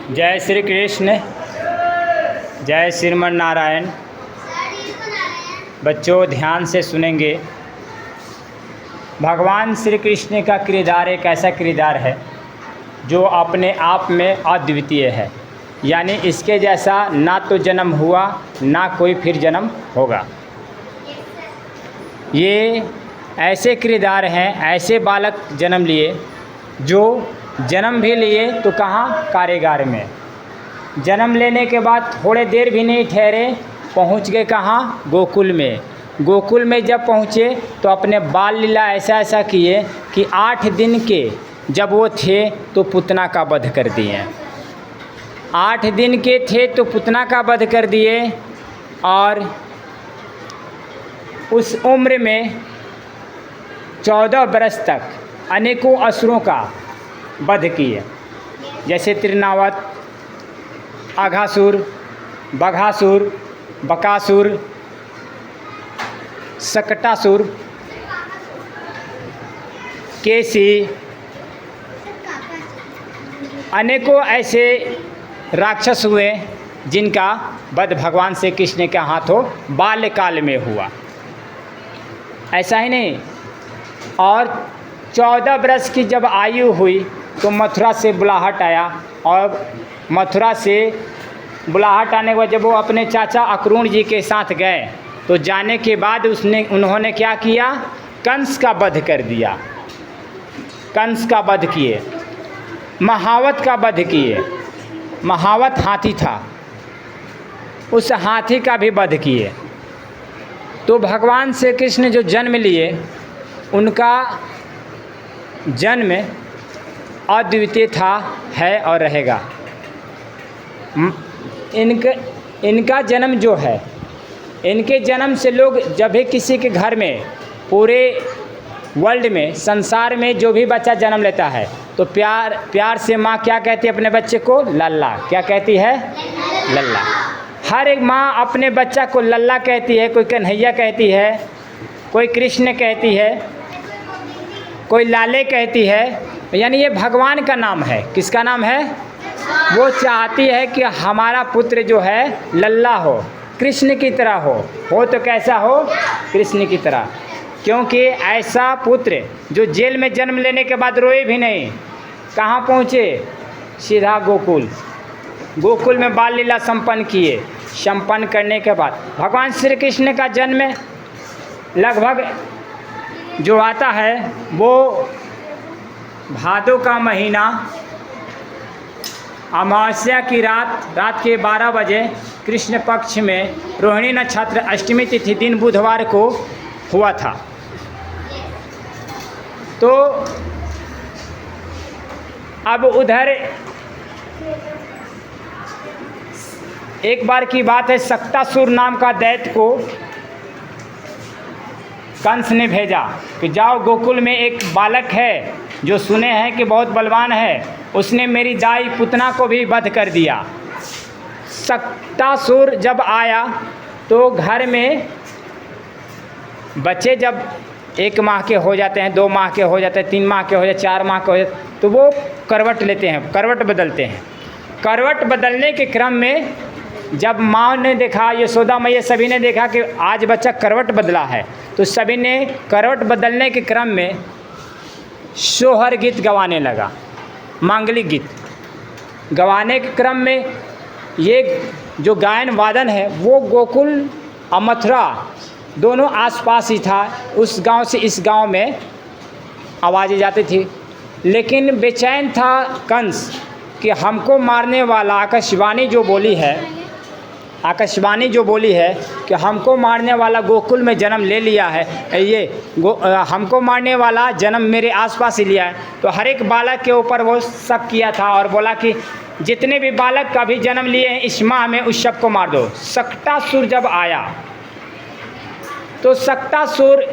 जय श्री कृष्ण, जय श्रीमन नारायण। बच्चों ध्यान से सुनेंगे। भगवान श्री कृष्ण का किरदार एक ऐसा किरदार है जो अपने आप में अद्वितीय है, यानी इसके जैसा ना तो जन्म हुआ ना कोई फिर जन्म होगा। ये ऐसे किरदार हैं, ऐसे बालक जन्म लिए जो जन्म भी लिए तो कहाँ, कारागार में। जन्म लेने के बाद थोड़े देर भी नहीं ठहरे, पहुँच गए कहाँ, गोकुल में। गोकुल में जब पहुँचे तो अपने बाल लीला ऐसा ऐसा किए कि 8 दिन के जब वो थे तो पुतना का वध कर दिए। 8 दिन के थे तो पुतना का वध कर दिए और उस उम्र में 14 बरस तक अनेकों असुरों का वध किए, जैसे त्रिनावत, अघासुर, बघासुर, बकासुर, सकटासुर, केसी, अनेकों ऐसे राक्षस हुए जिनका वध भगवान श्री कृष्ण के हाथों बाल्यकाल में हुआ। ऐसा ही नहीं, और 14 बरस की जब आयु हुई तो मथुरा से बुलाहट आया, और मथुरा से बुलाहट आने के बाद जब वो अपने चाचा अक्रूण जी के साथ गए तो जाने के बाद उन्होंने क्या किया, कंस का वध कर दिया। कंस का वध किए, महावत का वध किए। महावत हाथी था, उस हाथी का भी वध किए। तो भगवान श्री कृष्ण जो जन्म लिए, उनका जन्म अद्वितीय था, है और रहेगा। इनका जन्म जो है, इनके जन्म से लोग जब भी किसी के घर में, पूरे वर्ल्ड में, संसार में जो भी बच्चा जन्म लेता है तो प्यार से माँ क्या कहती है अपने बच्चे को, लल्ला। क्या कहती है, लल्ला। हर एक माँ अपने बच्चा को लल्ला कहती है। कोई कन्हैया कहती है, कोई कृष्ण कहती है, कोई लाले कहती है। यानी ये भगवान का नाम है। किसका नाम है? वो चाहती है कि हमारा पुत्र जो है लल्ला हो, कृष्ण की तरह हो तो कैसा हो, कृष्ण की तरह। क्योंकि ऐसा पुत्र जो जेल में जन्म लेने के बाद रोए भी नहीं, कहाँ पहुँचे, सीधा गोकुल। गोकुल में बाल लीला संपन्न किए। संपन्न करने के बाद भगवान श्री कृष्ण का जन्म लगभग जो आता है वो भादों का महीना, अमावस्या की रात के 12 बजे कृष्ण पक्ष में रोहिणी नक्षत्र अष्टमी तिथि दिन बुधवार को हुआ था। तो अब उधर एक बार की बात है, सक्तासुर नाम का दैत्य को कंस ने भेजा कि जाओ, गोकुल में एक बालक है जो सुने हैं कि बहुत बलवान है, उसने मेरी दाई पुतना को भी वध कर दिया। सक्तासुर जब आया तो घर में बच्चे जब 1 माह के हो जाते हैं, 2 माह के हो जाते हैं, 3 माह के हो जाते हैं, 4 माह के हो जाते हैं, तो वो करवट लेते हैं, करवट बदलते हैं। करवट बदलने के क्रम में जब माँ ने देखा, यशोदा मैया सभी ने देखा कि आज बच्चा करवट बदला है, तो सभी ने करवट बदलने के क्रम में सोहर गीत गवाने लगा, मांगलिक गीत गवाने के क्रम में। ये जो गायन वादन है वो गोकुल और मथुरा दोनों आसपास ही था। उस गांव से इस गांव में आवाज़ें जाती थी, लेकिन बेचैन था कंस कि हमको मारने वाला आकाशवाणी जो बोली है कि हमको मारने वाला गोकुल में जन्म ले लिया है, हमको मारने वाला जन्म मेरे आसपास ही लिया है। तो हर एक बालक के ऊपर वो शक किया था और बोला कि जितने भी बालक का भी जन्म लिए हैं इस माह में, उस सब को मार दो। सक्टासुर जब आया तो सक्टासुर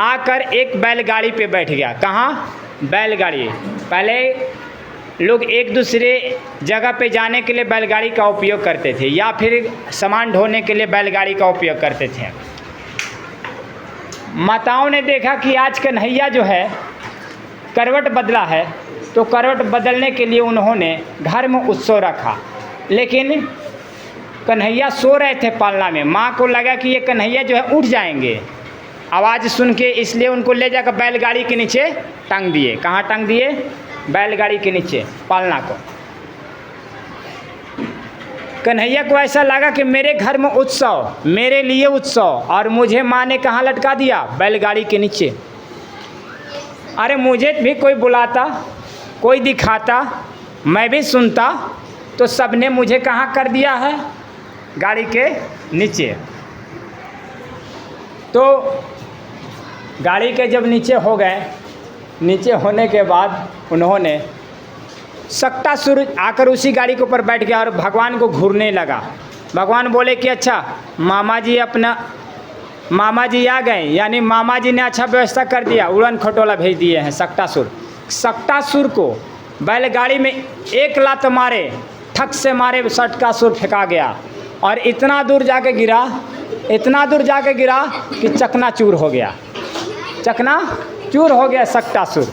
आकर एक बैलगाड़ी पे बैठ गया। कहाँ? बैलगाड़ी। पहले लोग एक दूसरे जगह पे जाने के लिए बैलगाड़ी का उपयोग करते थे, या फिर सामान ढोने के लिए बैलगाड़ी का उपयोग करते थे। माताओं ने देखा कि आज कन्हैया जो है करवट बदला है, तो करवट बदलने के लिए उन्होंने घर में उत्सव रखा। लेकिन कन्हैया सो रहे थे पालना में, माँ को लगा कि ये कन्हैया जो है उठ जाएंगे आवाज़ सुन के, इसलिए उनको ले जाकर बैलगाड़ी के नीचे टांग दिए। कहाँ टांग दिए? बैलगाड़ी के नीचे पालना को। कन्हैया को ऐसा लगा कि मेरे घर में उत्सव, मेरे लिए उत्सव, और मुझे माँ ने कहाँ लटका दिया? बैलगाड़ी के नीचे। अरे मुझे भी कोई बुलाता, कोई दिखाता, मैं भी सुनता, तो सबने मुझे कहाँ कर दिया है? गाड़ी के नीचे। तो गाड़ी के जब नीचे हो गए, नीचे होने के बाद उन्होंने सक्टासुर आकर उसी गाड़ी के ऊपर बैठ गया और भगवान को घूरने लगा। भगवान बोले कि अच्छा मामा जी आ गए, यानी मामा जी ने अच्छा व्यवस्था कर दिया, उड़न खटोला भेज दिए हैं सक्टासुर। सक्टासुर को बैलगाड़ी में एक लात मारे, ठक से मारे, सक्टासुर फेंका गया और इतना दूर जाके गिरा कि चकनाचूर हो गया, चकनाचूर हो गया सक्टासुर।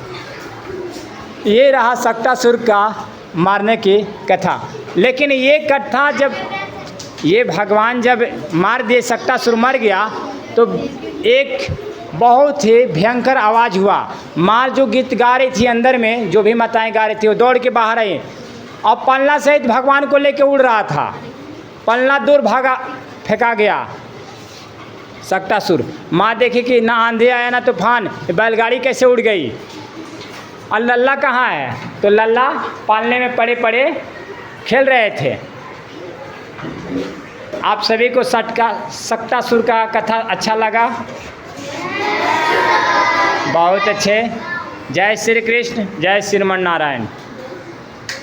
ये रहा सक्टासुर का मारने की कथा। लेकिन ये कथा जब ये भगवान जब मार दिए, सक्टासुर मर गया, तो एक बहुत ही भयंकर आवाज़ हुआ। माँ जो गीत गा रही थी अंदर में, जो भी माताएं गा रही थी, वो दौड़ के बाहर आई और पलना सहित भगवान को लेके उड़ रहा था। पलना दूर भागा, फेंका गया सक्टासुर। माँ देखी कि ना आंधी आया ना तूफान, बैलगाड़ी कैसे उड़ गई। और लल्ला कहाँ है? तो लल्ला पालने में पड़े पड़े खेल रहे थे। आप सभी को सक्टासुर का कथा अच्छा लगा? बहुत अच्छे। जय श्री कृष्ण, जय श्रीमन नारायण।